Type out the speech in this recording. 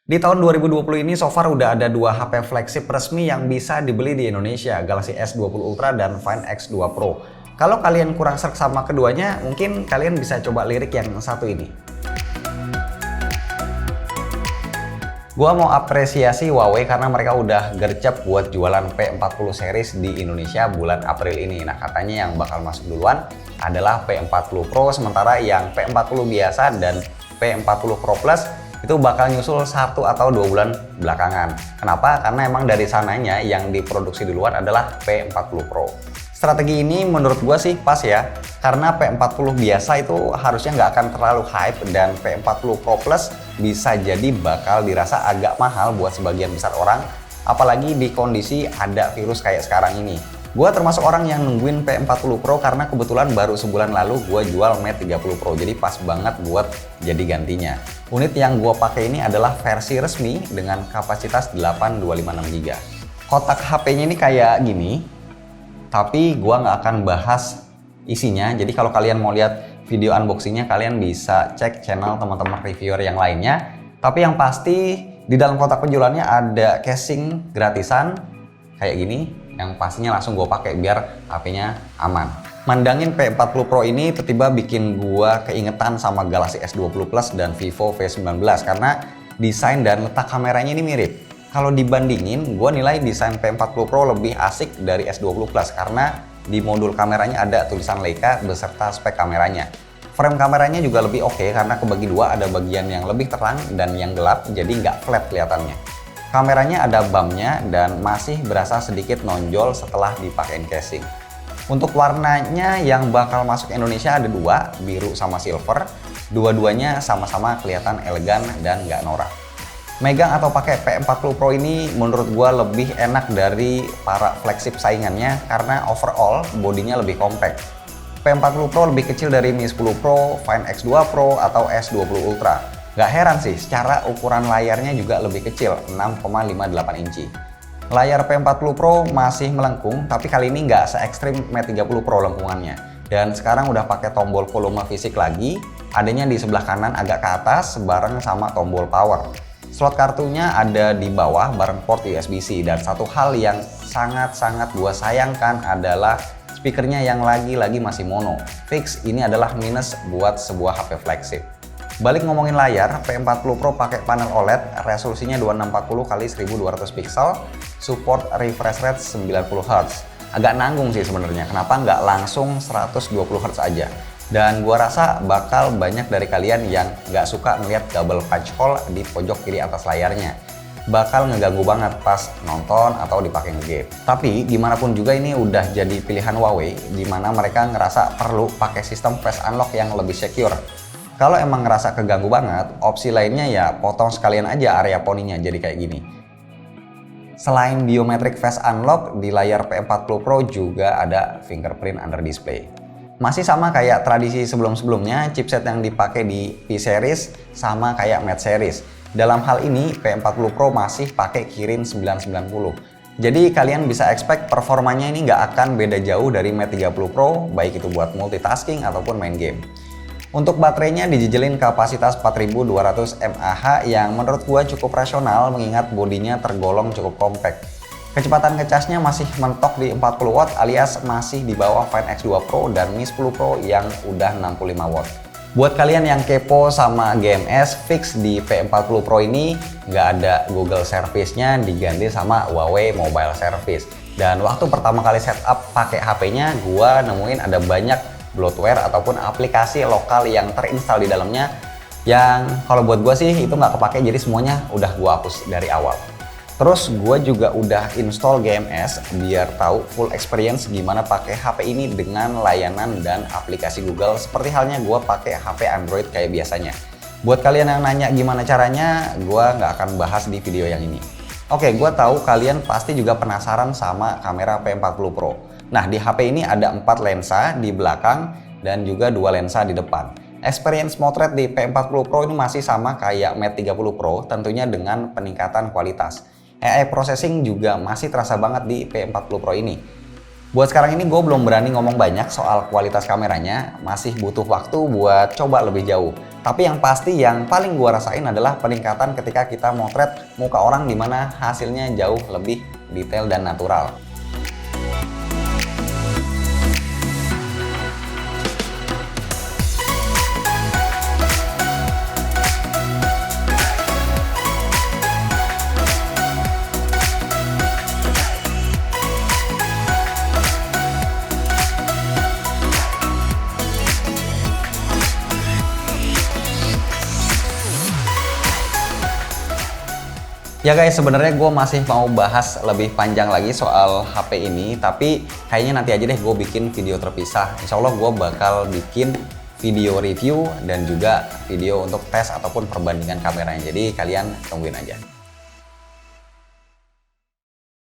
Di tahun 2020 ini so far udah ada dua HP flagship resmi yang bisa dibeli di Indonesia, Galaxy S20 Ultra dan Find X2 Pro. Kalau kalian kurang sreg sama keduanya, mungkin kalian bisa coba lirik yang satu ini. Gua mau apresiasi Huawei karena mereka udah gercep buat jualan P40 series di Indonesia bulan April ini. Nah, katanya yang bakal masuk duluan adalah P40 Pro, sementara yang P40 biasa dan P40 Pro Plus itu bakal nyusul 1 atau 2 bulan belakangan. Kenapa? Karena emang dari sananya yang diproduksi duluan adalah P40 Pro. Strategi ini menurut gua sih pas ya, karena P40 biasa itu harusnya nggak akan terlalu hype dan P40 Pro Plus bisa jadi bakal dirasa agak mahal buat sebagian besar orang, apalagi di kondisi ada virus kayak sekarang ini. Gua termasuk orang yang nungguin P40 Pro karena kebetulan baru sebulan lalu gua jual Mate 30 Pro, jadi pas banget buat jadi gantinya. Unit yang gua pakai ini adalah versi resmi dengan kapasitas 8256 GB. Kotak HP-nya ini kayak gini, tapi gua nggak akan bahas isinya. Jadi kalau kalian mau lihat video unboxingnya, kalian bisa cek channel teman-teman reviewer yang lainnya. Tapi yang pasti di dalam kotak penjualannya ada casing gratisan kayak gini, yang pastinya langsung gue pakai biar HP-nya aman. Mandangin P40 Pro ini tiba-tiba bikin gua keingetan sama Galaxy S20 Plus dan Vivo V19 karena desain dan letak kameranya ini mirip. Kalau dibandingin, gue nilai desain P40 Pro lebih asik dari S20 Plus karena di modul kameranya ada tulisan Leica beserta spek kameranya. Frame kameranya juga lebih oke karena kebagi dua, ada bagian yang lebih terang dan yang gelap, jadi nggak flat kelihatannya. Kameranya ada bumpnya dan masih berasa sedikit nonjol setelah dipakein casing. Untuk warnanya yang bakal masuk Indonesia ada dua, biru sama silver. Dua-duanya sama-sama kelihatan elegan dan nggak norak. Megang atau pakai P40 Pro ini menurut gua lebih enak dari para flagship saingannya karena overall bodinya lebih compact. P40 Pro lebih kecil dari Mi 10 Pro, Find X2 Pro atau S20 Ultra. Gak heran sih, secara ukuran layarnya juga lebih kecil, 6,58 inci. Layar P40 Pro masih melengkung, tapi kali ini nggak se-ekstrim Mate 30 Pro lengkungannya. Dan sekarang udah pakai tombol volume fisik lagi, adanya di sebelah kanan agak ke atas bareng sama tombol power. Slot kartunya ada di bawah bareng port USB-C, dan satu hal yang sangat-sangat gua sayangkan adalah speakernya yang lagi-lagi masih mono. Fix ini adalah minus buat sebuah HP flagship. Balik ngomongin layar, P40 Pro pakai panel OLED, resolusinya 2640 x 1200 pixel, support refresh rate 90 Hz. Agak nanggung sih sebenarnya, kenapa nggak langsung 120 Hz aja? Dan gua rasa bakal banyak dari kalian yang nggak suka melihat double punch hole di pojok kiri atas layarnya. Bakal ngeganggu banget pas nonton atau dipakai nge-game. Tapi gimana pun juga ini udah jadi pilihan Huawei, dimana mereka ngerasa perlu pakai sistem face unlock yang lebih secure. Kalau emang ngerasa keganggu banget, opsi lainnya ya potong sekalian aja area poninya jadi kayak gini. Selain biometric face unlock, di layar P40 Pro juga ada fingerprint under display. Masih sama kayak tradisi sebelum-sebelumnya, chipset yang dipakai di P series sama kayak Mate series. Dalam hal ini, P40 Pro masih pakai Kirin 990. Jadi kalian bisa expect performanya ini nggak akan beda jauh dari Mate 30 Pro, baik itu buat multitasking ataupun main game. Untuk baterainya dijejelin kapasitas 4200 mAh yang menurut gua cukup rasional mengingat bodinya tergolong cukup compact. Kecepatan ngecasnya masih mentok di 40 watt alias masih di bawah Find X2 Pro dan Mi 10 Pro yang udah 65 watt. Buat kalian yang kepo sama GMS, fix di P40 Pro ini nggak ada Google Service-nya, diganti sama Huawei Mobile Service. Dan waktu pertama kali setup pakai HP-nya, gua nemuin ada banyak bloatware ataupun aplikasi lokal yang terinstall di dalamnya yang kalau buat gue sih itu nggak kepake, jadi semuanya udah gue hapus dari awal. Terus gue juga udah install GMS biar tahu full experience gimana pakai HP ini dengan layanan dan aplikasi Google seperti halnya gue pakai HP Android kayak biasanya. Buat kalian yang nanya gimana caranya, gue nggak akan bahas di video yang ini. Oke, gue tahu kalian pasti juga penasaran sama kamera P40 Pro. Nah, di HP ini ada 4 lensa di belakang dan juga 2 lensa di depan. Experience motret di P40 Pro ini masih sama kayak Mate 30 Pro, tentunya dengan peningkatan kualitas. AI processing juga masih terasa banget di P40 Pro ini. Buat sekarang ini gue belum berani ngomong banyak soal kualitas kameranya, masih butuh waktu buat coba lebih jauh. Tapi yang pasti yang paling gue rasain adalah peningkatan ketika kita motret muka orang di mana hasilnya jauh lebih detail dan natural. Ya guys, sebenarnya gue masih mau bahas lebih panjang lagi soal HP ini, tapi kayaknya nanti aja deh gue bikin video terpisah. Insya Allah gue bakal bikin video review dan juga video untuk tes ataupun perbandingan kameranya. Jadi kalian tungguin aja.